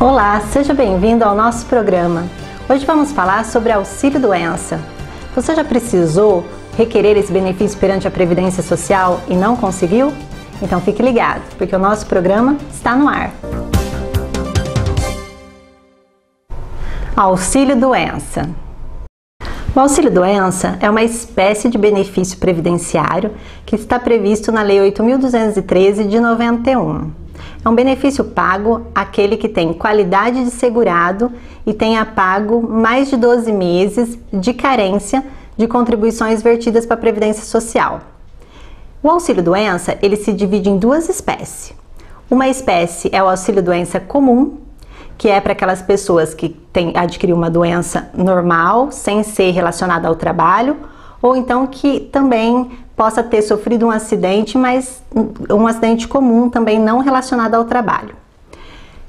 Olá, seja bem-vindo ao nosso programa. Hoje vamos falar sobre auxílio-doença. Você já precisou requerer esse benefício perante a Previdência Social e não conseguiu? Então fique ligado, porque o nosso programa está no ar. Auxílio-doença. O auxílio-doença é uma espécie de benefício previdenciário que está previsto na Lei 8.213 de 91. É um benefício pago àquele que tem qualidade de segurado e tenha pago mais de 12 meses de carência de contribuições vertidas para a Previdência Social. O auxílio-doença, ele se divide em duas espécies. Uma espécie é o auxílio-doença comum, que é para aquelas pessoas que adquiriram uma doença normal, sem ser relacionada ao trabalho, ou então que também possa ter sofrido um acidente, mas um acidente comum também não relacionado ao trabalho.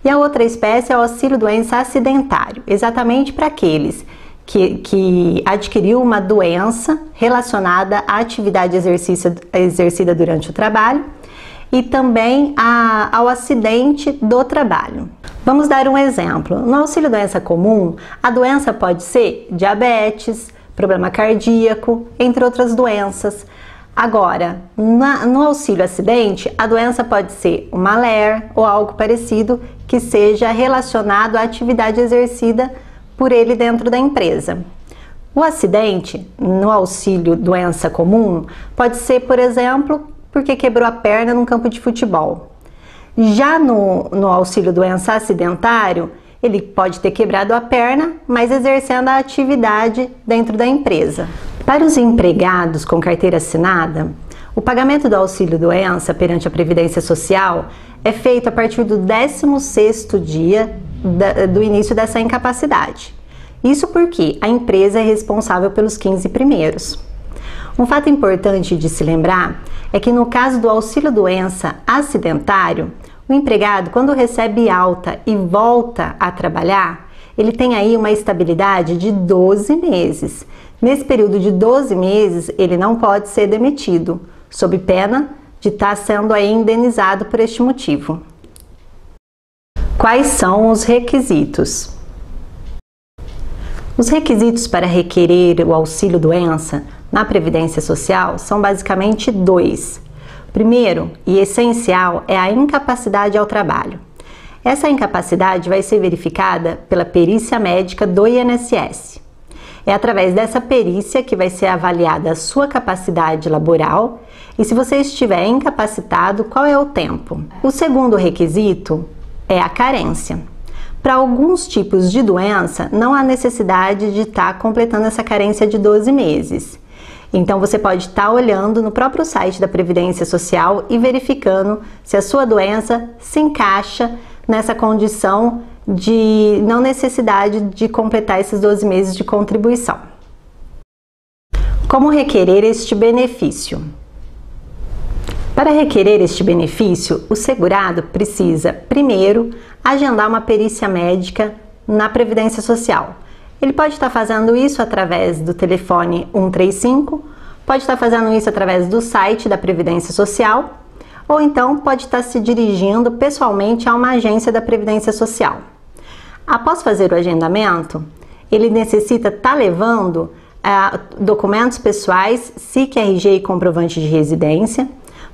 E a outra espécie é o auxílio-doença acidentário, exatamente para aqueles que adquiriu uma doença relacionada à atividade exercida durante o trabalho e também ao acidente do trabalho. Vamos dar um exemplo. No auxílio-doença comum, a doença pode ser diabetes, problema cardíaco, entre outras doenças. Agora, no auxílio acidente, a doença pode ser uma LER ou algo parecido que seja relacionado à atividade exercida por ele dentro da empresa. O acidente, no auxílio doença comum, pode ser, por exemplo, porque quebrou a perna num campo de futebol. Já no auxílio doença acidentário, ele pode ter quebrado a perna, mas exercendo a atividade dentro da empresa. Para os empregados com carteira assinada, o pagamento do auxílio-doença perante a Previdência Social é feito a partir do 16º dia do início dessa incapacidade. Isso porque a empresa é responsável pelos 15 primeiros. Um fato importante de se lembrar é que no caso do auxílio-doença acidentário, o empregado, quando recebe alta e volta a trabalhar, ele tem aí uma estabilidade de 12 meses. Nesse período de 12 meses, ele não pode ser demitido, sob pena de estar sendo aí indenizado por este motivo. Quais são os requisitos? Os requisitos para requerer o auxílio-doença na Previdência Social são basicamente dois. Primeiro e essencial é a incapacidade ao trabalho. Essa incapacidade vai ser verificada pela perícia médica do INSS. É através dessa perícia que vai ser avaliada a sua capacidade laboral e, se você estiver incapacitado, qual é o tempo. O segundo requisito é a carência. Para alguns tipos de doença, não há necessidade de estar completando essa carência de 12 meses. Então, você pode estar olhando no próprio site da Previdência Social e verificando se a sua doença se encaixa nessa condição de não necessidade de completar esses 12 meses de contribuição. Como requerer este benefício? Para requerer este benefício, o segurado precisa, primeiro, agendar uma perícia médica na Previdência Social. Ele pode estar fazendo isso através do telefone 135, pode estar fazendo isso através do site da Previdência Social, ou então pode estar se dirigindo pessoalmente a uma agência da Previdência Social. Após fazer o agendamento, ele necessita estar levando documentos pessoais, SIC, RG e comprovante de residência,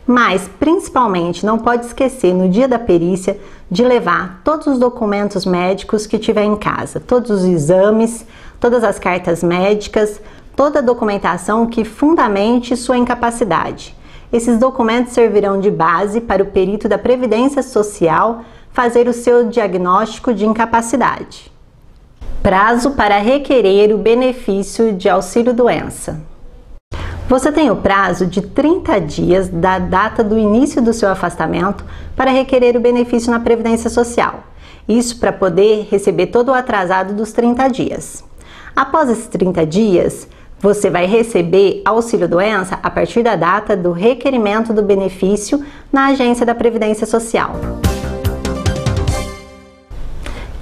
mas principalmente não pode esquecer no dia da perícia de levar todos os documentos médicos que tiver em casa, todos os exames, todas as cartas médicas, toda a documentação que fundamente sua incapacidade. Esses documentos servirão de base para o perito da Previdência Social fazer o seu diagnóstico de incapacidade. Prazo para requerer o benefício de auxílio-doença. Você tem o prazo de 30 dias da data do início do seu afastamento para requerer o benefício na Previdência Social. Isso para poder receber todo o atrasado dos 30 dias. Após esses 30 dias, você vai receber auxílio-doença a partir da data do requerimento do benefício na agência da Previdência Social.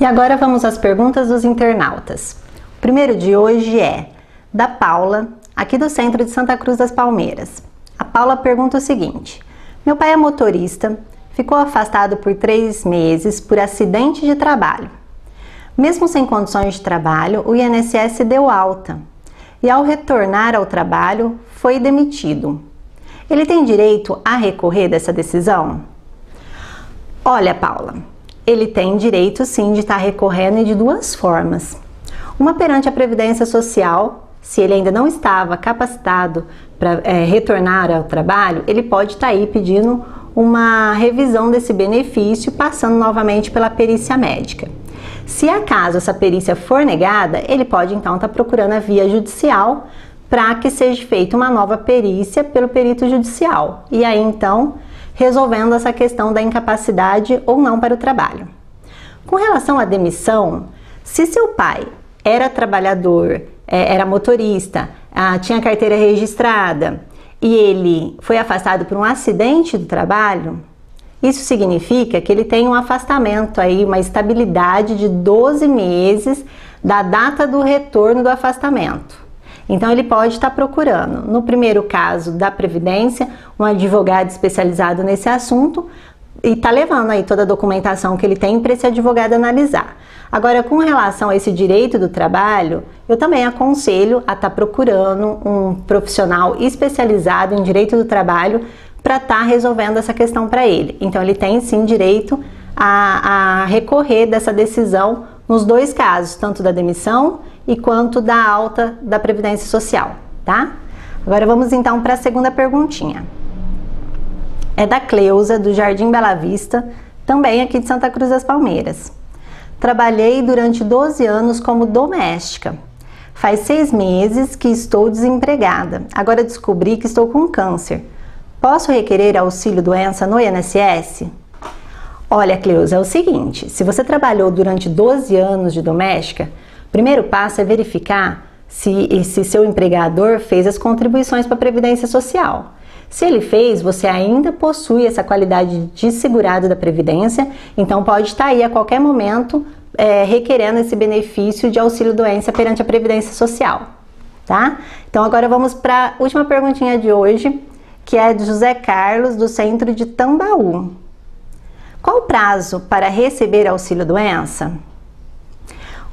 E agora vamos às perguntas dos internautas. O primeiro de hoje é da Paula, aqui do centro de Santa Cruz das Palmeiras. A Paula pergunta o seguinte: meu pai é motorista, ficou afastado por 3 meses por acidente de trabalho. Mesmo sem condições de trabalho, o INSS deu alta e, ao retornar ao trabalho, foi demitido. Ele tem direito a recorrer dessa decisão? Olha, Paula, ele tem direito sim de estar recorrendo de 2 formas. Uma perante a Previdência Social, se ele ainda não estava capacitado para retornar ao trabalho, ele pode estar aí pedindo uma revisão desse benefício, passando novamente pela perícia médica. Se acaso essa perícia for negada, ele pode então estar procurando a via judicial para que seja feita uma nova perícia pelo perito judicial. E aí então, resolvendo essa questão da incapacidade ou não para o trabalho. Com relação à demissão, se seu pai era trabalhador, era motorista, tinha carteira registrada e ele foi afastado por um acidente do trabalho, isso significa que ele tem um afastamento aí, uma estabilidade de 12 meses da data do retorno do afastamento. Então ele pode estar procurando, no primeiro caso da Previdência, um advogado especializado nesse assunto e está levando aí toda a documentação que ele tem para esse advogado analisar. Agora, com relação a esse direito do trabalho, eu também aconselho a estar procurando um profissional especializado em direito do trabalho para estar resolvendo essa questão para ele. Então ele tem sim direito a recorrer dessa decisão nos 2 casos, tanto da demissão e quanto da alta da Previdência Social, tá? Agora vamos então para a segunda perguntinha. É da Cleusa, do Jardim Bela Vista, também aqui de Santa Cruz das Palmeiras. Trabalhei durante 12 anos como doméstica. Faz 6 meses que estou desempregada. Agora descobri que estou com câncer. Posso requerer auxílio-doença no INSS? Olha, Cleusa, é o seguinte, se você trabalhou durante 12 anos de doméstica, o primeiro passo é verificar se seu empregador fez as contribuições para a Previdência Social. Se ele fez, você ainda possui essa qualidade de segurado da Previdência, então pode estar aí a qualquer momento requerendo esse benefício de auxílio-doença perante a Previdência Social, tá? Então agora vamos para a última perguntinha de hoje, que é de José Carlos, do centro de Tambaú. Qual o prazo para receber auxílio-doença?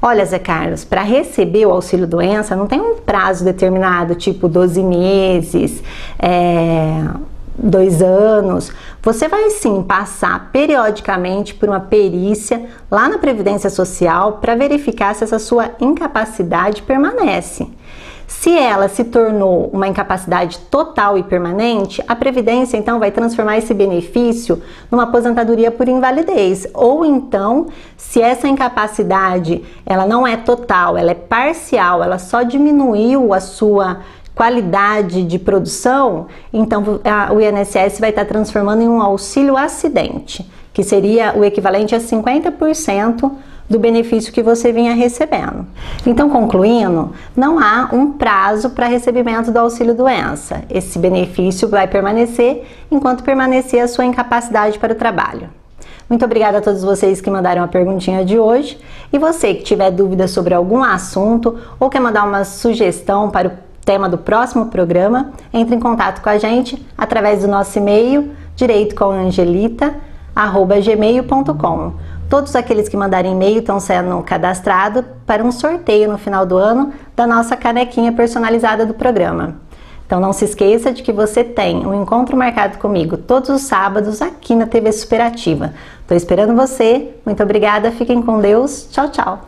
Olha, Zé Carlos, para receber o auxílio-doença não tem um prazo determinado, tipo 12 meses, 2 anos. Você vai sim passar periodicamente por uma perícia lá na Previdência Social para verificar se essa sua incapacidade permanece. Se ela se tornou uma incapacidade total e permanente, a Previdência então vai transformar esse benefício numa aposentadoria por invalidez. Ou então, se essa incapacidade ela não é total, ela é parcial, ela só diminuiu a sua qualidade de produção, então o INSS vai estar transformando em um auxílio acidente, que seria o equivalente a 50% do benefício que você vinha recebendo. Então, concluindo, não há um prazo para recebimento do auxílio-doença. Esse benefício vai permanecer enquanto permanecer a sua incapacidade para o trabalho. Muito obrigada a todos vocês que mandaram a perguntinha de hoje. E você que tiver dúvidas sobre algum assunto ou quer mandar uma sugestão para o tema do próximo programa, entre em contato com a gente através do nosso e-mail direitocоmangelita@gmail.com. Todos aqueles que mandarem e-mail estão sendo cadastrados para um sorteio no final do ano da nossa canequinha personalizada do programa. Então não se esqueça de que você tem um encontro marcado comigo todos os sábados aqui na TV Superativa. Estou esperando você. Muito obrigada, fiquem com Deus. Tchau, tchau.